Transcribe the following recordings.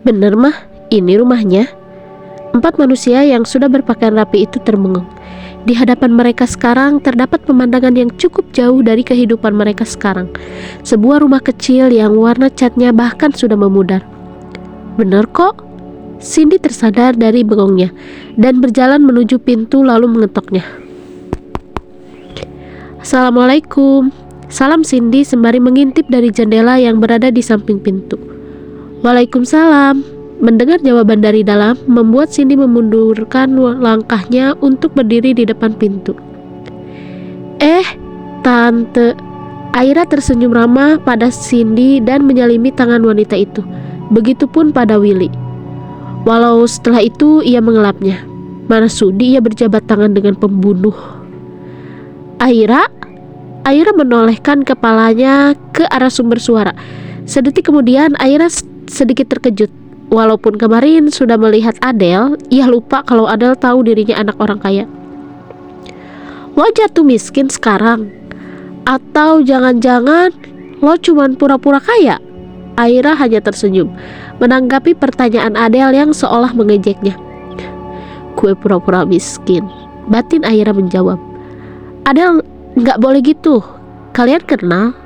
Bener mah, ini rumahnya. Empat manusia yang sudah berpakaian rapi itu termengung. Di hadapan mereka sekarang terdapat pemandangan yang cukup jauh dari kehidupan mereka sekarang. Sebuah rumah kecil yang warna catnya bahkan sudah memudar. Bener kok. Cindy tersadar dari bengongnya dan berjalan menuju pintu lalu mengetoknya. Assalamualaikum. Salam Cindy sembari mengintip dari jendela yang berada di samping pintu. Waalaikumsalam. Mendengar jawaban dari dalam membuat Cindy memundurkan langkahnya untuk berdiri di depan pintu. Tante. Aira tersenyum ramah pada Cindy dan menyalimi tangan wanita itu. Begitupun pada Willy. Walau setelah itu ia mengelapnya. Mana sudi ia berjabat tangan dengan pembunuh. Aira menolehkan kepalanya ke arah sumber suara. Sedetik kemudian Aira sedikit terkejut. Walaupun kemarin sudah melihat Adele, ia lupa kalau Adele tahu dirinya anak orang kaya. Lo jatuh miskin sekarang? Atau jangan-jangan lo cuman pura-pura kaya? Aira hanya tersenyum menanggapi pertanyaan Adele yang seolah mengejeknya. Gue pura-pura miskin, batin Aira menjawab. Adele, gak boleh gitu. Kalian kenal?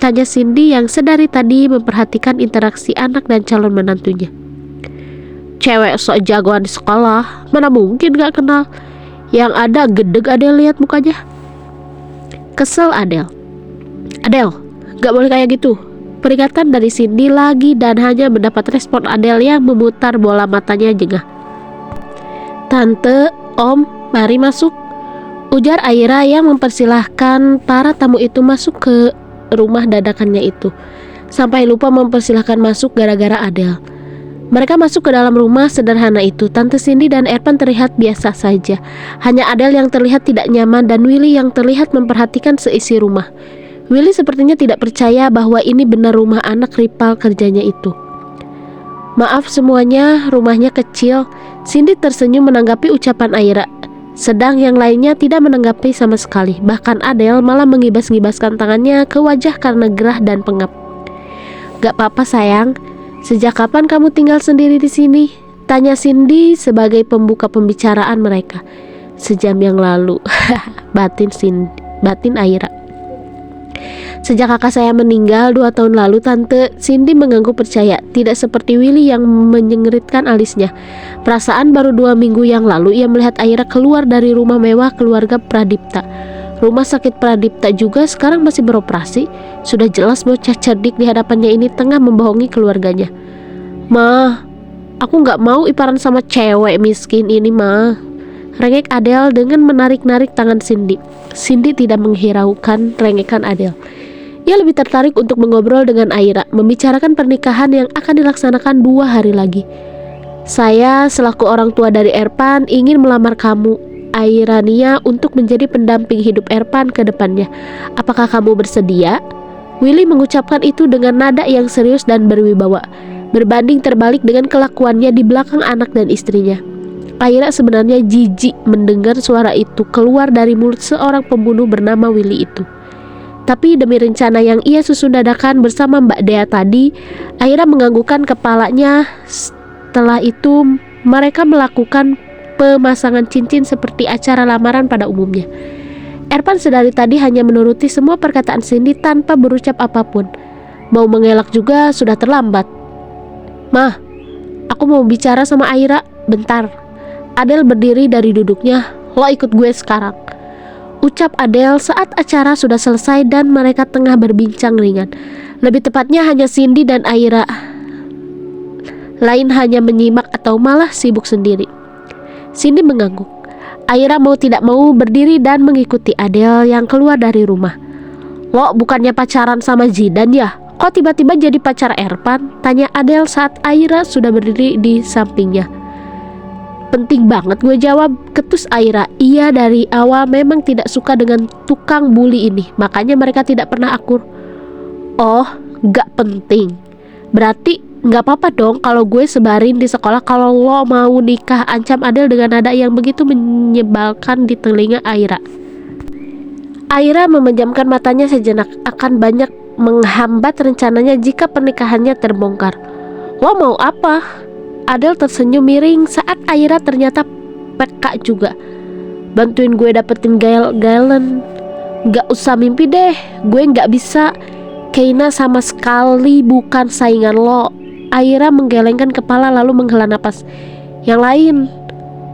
Tanya Cindy yang sedari tadi memperhatikan interaksi anak dan calon menantunya. Cewek sok jagoan di sekolah, mana mungkin gak kenal. Yang ada gedeg Adele lihat mukanya. Kesel Adele. Adele, gak boleh kayak gitu. Peringatan dari Cindy lagi dan hanya mendapat respon Adele yang memutar bola matanya jengah. Tante, Om, mari masuk. Ujar Aira yang mempersilahkan para tamu itu masuk ke rumah dadakannya itu. Sampai lupa mempersilahkan masuk gara-gara Adele. Mereka masuk ke dalam rumah sederhana itu. Tante Cindy dan Erpan terlihat biasa saja. Hanya Adele yang terlihat tidak nyaman dan Willy yang terlihat memperhatikan seisi rumah. Willy sepertinya tidak percaya bahwa ini benar rumah anak rival kerjanya itu. Maaf semuanya, rumahnya kecil. Cindy tersenyum menanggapi ucapan Aira. Sedang yang lainnya tidak menanggapi sama sekali. Bahkan Adele malah mengibas-ngibaskan tangannya ke wajah karena gerah dan pengap. Gak apa-apa sayang. Sejak kapan kamu tinggal sendiri di sini? Tanya Cindy sebagai pembuka pembicaraan mereka. Sejam yang lalu. batin Aira. Sejak kakak saya meninggal 2 tahun lalu, Tante. Cindy mengangguk percaya. Tidak seperti Willy yang menyengeritkan alisnya. Perasaan baru 2 minggu yang lalu ia melihat Aira keluar dari rumah mewah keluarga Pradipta. Rumah sakit Pradipta juga sekarang masih beroperasi. Sudah jelas bocah cerdik di hadapannya ini tengah membohongi keluarganya. Ma, aku gak mau iparan sama cewek miskin ini, Ma. Rengek Adele dengan menarik-narik tangan Cindy. Cindy tidak menghiraukan rengekan Adele. Ia lebih tertarik untuk mengobrol dengan Aira, membicarakan pernikahan yang akan dilaksanakan 2 hari lagi. Saya selaku orang tua dari Erpan ingin melamar kamu, Airania, untuk menjadi pendamping hidup Erpan ke depannya. Apakah kamu bersedia? Willy mengucapkan itu dengan nada yang serius dan berwibawa, berbanding terbalik dengan kelakuannya di belakang anak dan istrinya. Aira sebenarnya jijik mendengar suara itu keluar dari mulut seorang pembunuh bernama Willy itu. Tapi demi rencana yang ia susun dadakan bersama Mbak Dea tadi, Aira menganggukkan kepalanya. Setelah itu mereka melakukan pemasangan cincin seperti acara lamaran pada umumnya. Erpan sedari tadi hanya menuruti semua perkataan Cindy tanpa berucap apapun. Mau mengelak juga sudah terlambat. Mah, aku mau bicara sama Aira bentar. Adele berdiri dari duduknya. Lo ikut gue sekarang, ucap Adele saat acara sudah selesai dan mereka tengah berbincang ringan. Lebih tepatnya hanya Cindy dan Aira. Lain hanya menyimak atau malah sibuk sendiri. Cindy mengangguk. Aira mau tidak mau berdiri dan mengikuti Adele yang keluar dari rumah. Lo bukannya pacaran sama Zidan ya? Kok tiba-tiba jadi pacar Erpan? Tanya Adele saat Aira sudah berdiri di sampingnya. Penting banget gue jawab, ketus Aira. Ia dari awal memang tidak suka dengan tukang bully ini, makanya mereka tidak pernah akur. Oh, gak penting. Berarti gak apa-apa dong kalau gue sebarin di sekolah kalau lo mau nikah, ancam Adele dengan nada yang begitu menyebalkan di telinga Aira. Aira memejamkan matanya sejenak, akan banyak menghambat rencananya jika pernikahannya terbongkar. Lo mau apa? Adel tersenyum miring saat Aira ternyata peka juga. Bantuin gue dapetin Galen. Gak usah mimpi deh, gue gak bisa. Keina sama sekali bukan saingan lo. Aira menggelengkan kepala lalu menghela napas. Yang lain,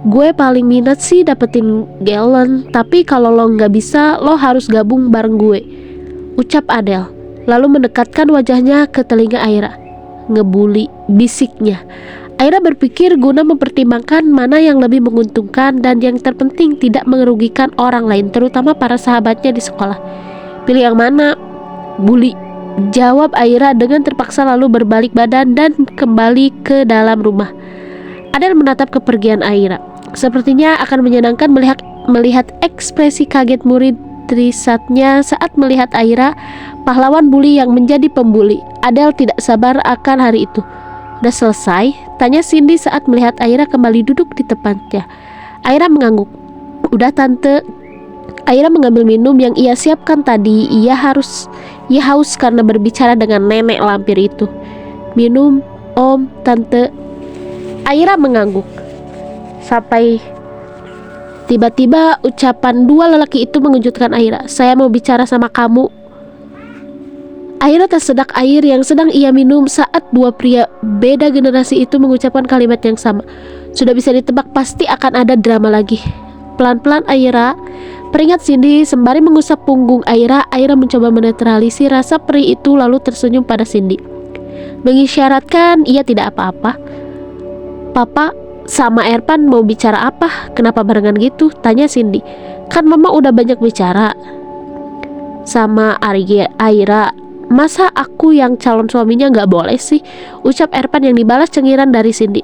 gue paling minat sih dapetin Galen, tapi kalau lo gak bisa, lo harus gabung bareng gue, ucap Adel, lalu mendekatkan wajahnya ke telinga Aira. Ngebully, bisiknya. Aira berpikir guna mempertimbangkan mana yang lebih menguntungkan dan yang terpenting tidak merugikan orang lain, terutama para sahabatnya di sekolah. Pilih yang mana? Bully, jawab Aira dengan terpaksa lalu berbalik badan dan kembali ke dalam rumah. Adel menatap kepergian Aira. Sepertinya akan menyenangkan melihat ekspresi kaget murid Trisatnya saat melihat Aira, pahlawan bully yang menjadi pembuli. Adel tidak sabar akan hari itu. Udah selesai? Tanya Cindy saat melihat Aira kembali duduk di tempatnya. Aira mengangguk. Udah tante. Aira mengambil minum yang ia siapkan tadi. Ia haus karena berbicara dengan nenek lampir itu. Minum, om, tante. Aira mengangguk. Sampai tiba-tiba ucapan dua lelaki itu mengejutkan Aira. Saya mau bicara sama kamu. Aira tersedak air yang sedang ia minum saat dua pria beda generasi itu mengucapkan kalimat yang sama. Sudah bisa ditebak pasti akan ada drama lagi. Pelan-pelan Aira peringat Cindy sembari mengusap punggung Aira. Aira mencoba menetralisir rasa perih itu lalu tersenyum pada Cindy, mengisyaratkan ia tidak apa-apa. Papa sama Erpan mau bicara apa? Kenapa barengan gitu? Tanya Cindy. Kan mama udah banyak bicara sama Aira. Masa aku yang calon suaminya gak boleh sih? Ucap Erpan yang dibalas cengiran dari Cindy.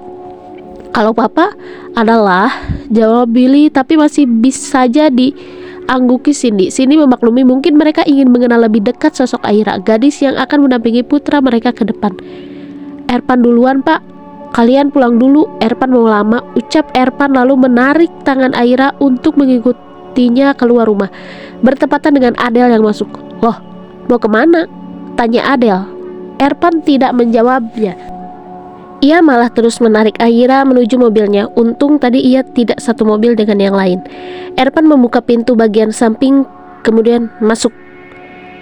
Kalau papa adalah, jawab Billy, tapi masih bisa saja diangguki Cindy. Cindy memaklumi mungkin mereka ingin mengenal lebih dekat sosok Aira, gadis yang akan mendampingi putra mereka ke depan. Erpan duluan pak, kalian pulang dulu, Erpan mau lama, ucap Erpan lalu menarik tangan Aira untuk mengikutinya keluar rumah, bertepatan dengan Adel yang masuk. Loh, mau kemana? Tanya Adel. Erpan tidak menjawabnya. Ia malah terus menarik Aira menuju mobilnya. Untung tadi ia tidak satu mobil dengan yang lain. Erpan membuka pintu bagian samping kemudian masuk.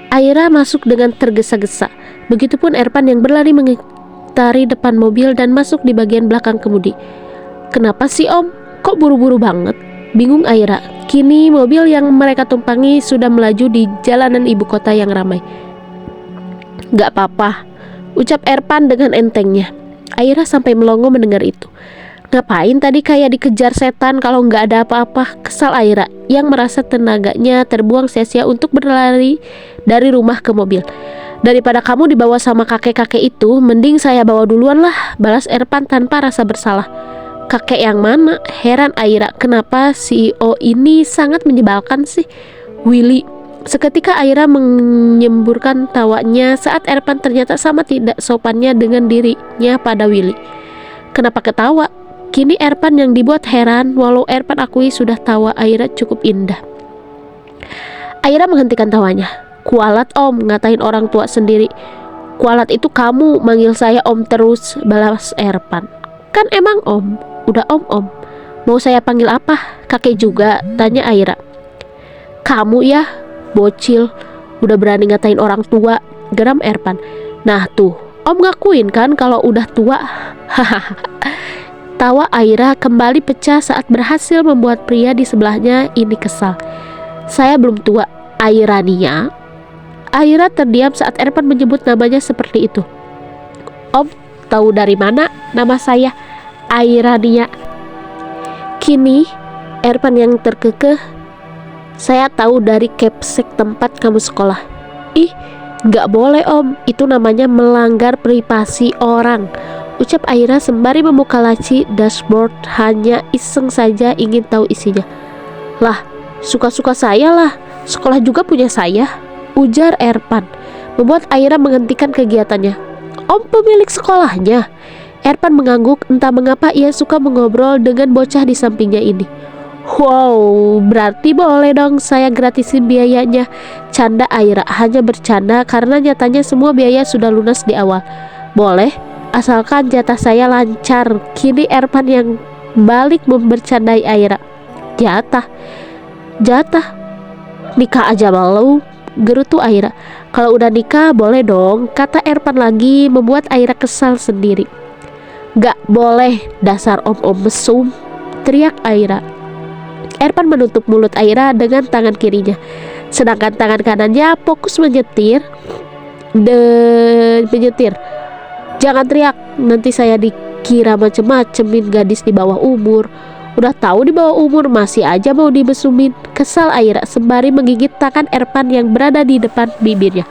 Aira masuk dengan tergesa-gesa. Begitupun Erpan yang berlari mengitari depan mobil dan masuk di bagian belakang kemudi. Kenapa sih om? Kok buru-buru banget? Bingung Aira. Kini mobil yang mereka tumpangi sudah melaju di jalanan ibu kota yang ramai. Gak apa-apa, ucap Erpan dengan entengnya. Aira sampai melongo mendengar itu. Ngapain tadi kayak dikejar setan kalau gak ada apa-apa? Kesal Aira yang merasa tenaganya terbuang sia-sia untuk berlari dari rumah ke mobil. Daripada kamu dibawa sama kakek-kakek itu, mending saya bawa duluan lah, balas Erpan tanpa rasa bersalah. Kakek yang mana? Heran Aira, kenapa CEO ini sangat menyebalkan sih? Willy. Seketika Aira menyemburkan tawanya saat Erpan ternyata sama tidak sopannya dengan dirinya pada Willy. Kenapa ketawa? Kini Erpan yang dibuat heran, walau Erpan akui sudah tawa Aira cukup indah. Aira menghentikan tawanya. Kualat om, ngatain orang tua sendiri. Kualat itu kamu, manggil saya om terus, balas Erpan. Kan emang om, udah om. Mau saya panggil apa? Kakek juga, tanya Aira. Kamu ya, bocil, udah berani ngatain orang tua, geram Erpan. Nah tuh, om ngakuin kan kalau udah tua. Hahaha. Tawa Aira kembali pecah saat berhasil membuat pria di sebelahnya ini kesal. Saya belum tua, Aira Nia. Aira terdiam saat Erpan menyebut namanya seperti itu. Om, tahu dari mana nama saya Aira Nia? Kini Erpan yang terkekeh. Saya tahu dari Capsek tempat kamu sekolah. Ih, gak boleh om, itu namanya melanggar privasi orang, ucap Aira sembari membuka laci dashboard, hanya iseng saja ingin tahu isinya. Lah, suka-suka saya lah, sekolah juga punya saya, ujar Erpan, membuat Aira menghentikan kegiatannya. Om pemilik sekolahnya? Erpan mengangguk, entah mengapa ia suka mengobrol dengan bocah di sampingnya ini. Wow, berarti boleh dong saya gratisin biayanya, canda Aira. Hanya bercanda karena nyatanya semua biaya sudah lunas di awal. Boleh, asalkan jatah saya lancar. Kini Erpan yang balik membercandai Aira. Jatah nikah aja malu, gerutu Aira. Kalau udah nikah boleh dong, kata Erpan lagi, membuat Aira kesal sendiri. Gak boleh, dasar om-om mesum, teriak Aira. Erpan menutup mulut Aira dengan tangan kirinya, sedangkan tangan kanannya fokus menyetir. Jangan teriak, nanti saya dikira macem-macemin gadis di bawah umur. Udah tahu di bawah umur masih aja mau dibesumin, kesal Aira sembari menggigit tangan Erpan yang berada di depan bibirnya.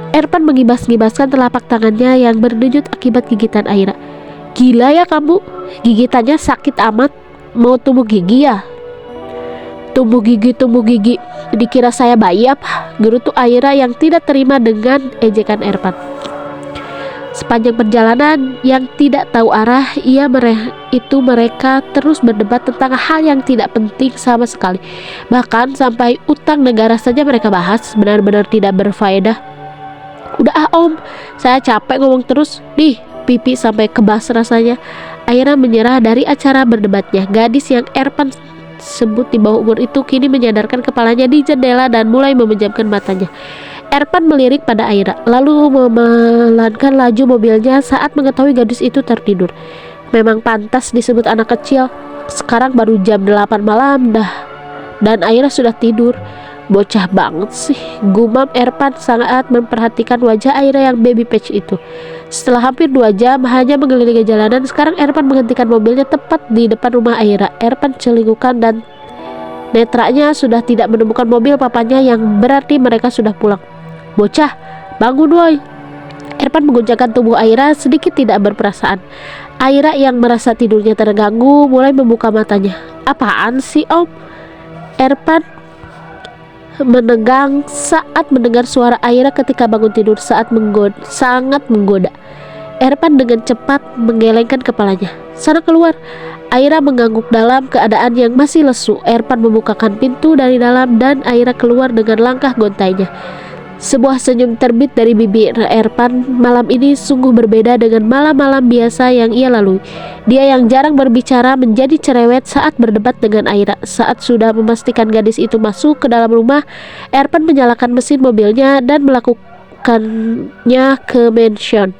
Erpan mengibas-ngibaskan telapak tangannya yang berdejut akibat gigitan Aira. Gila ya kamu, gigitannya sakit amat. Mau tumbuh gigi ya? Tumbuh gigi, dikira saya bayi apa? Gerutu Aira yang tidak terima dengan ejekan Erpan. Sepanjang perjalanan yang tidak tahu arah, mereka terus berdebat tentang hal yang tidak penting sama sekali. Bahkan sampai utang negara saja mereka bahas, benar-benar tidak berfaedah. Udah om, saya capek ngomong terus. Pipi sampai kebas rasanya. Aira menyerah dari acara berdebatnya. Gadis yang Erpan sebut di bawah umur itu kini menyadarkan kepalanya di jendela dan mulai memejamkan matanya. Erpan melirik pada Aira, lalu memelankan laju mobilnya saat mengetahui gadis itu tertidur. Memang pantas disebut anak kecil. Sekarang baru jam 8 malam dah, dan Aira sudah tidur. Bocah banget sih, gumam Erpan sangat memperhatikan wajah Aira yang baby patch itu. Setelah hampir 2 jam hanya mengelilingi jalanan, sekarang Erpan menghentikan mobilnya tepat di depan rumah Aira. Erpan celingukan dan netranya sudah tidak menemukan mobil papanya, yang berarti mereka sudah pulang. Bocah, bangun woi. Erpan mengguncangkan tubuh Aira sedikit tidak berperasaan. Aira yang merasa tidurnya terganggu mulai membuka matanya. Apaan sih om? Erpan menegang saat mendengar suara Aira ketika bangun tidur sangat menggoda. Erpan dengan cepat menggelengkan kepalanya. Sana keluar. Aira mengangguk dalam keadaan yang masih lesu. Erpan membukakan pintu dari dalam dan Aira keluar dengan langkah gontainya. Sebuah senyum terbit dari bibir Erpan. Malam ini sungguh berbeda dengan malam-malam biasa yang ia lalui. Dia yang jarang berbicara menjadi cerewet saat berdebat dengan Aira. Saat sudah memastikan gadis itu masuk ke dalam rumah, Erpan menyalakan mesin mobilnya dan melakukannya ke mansion.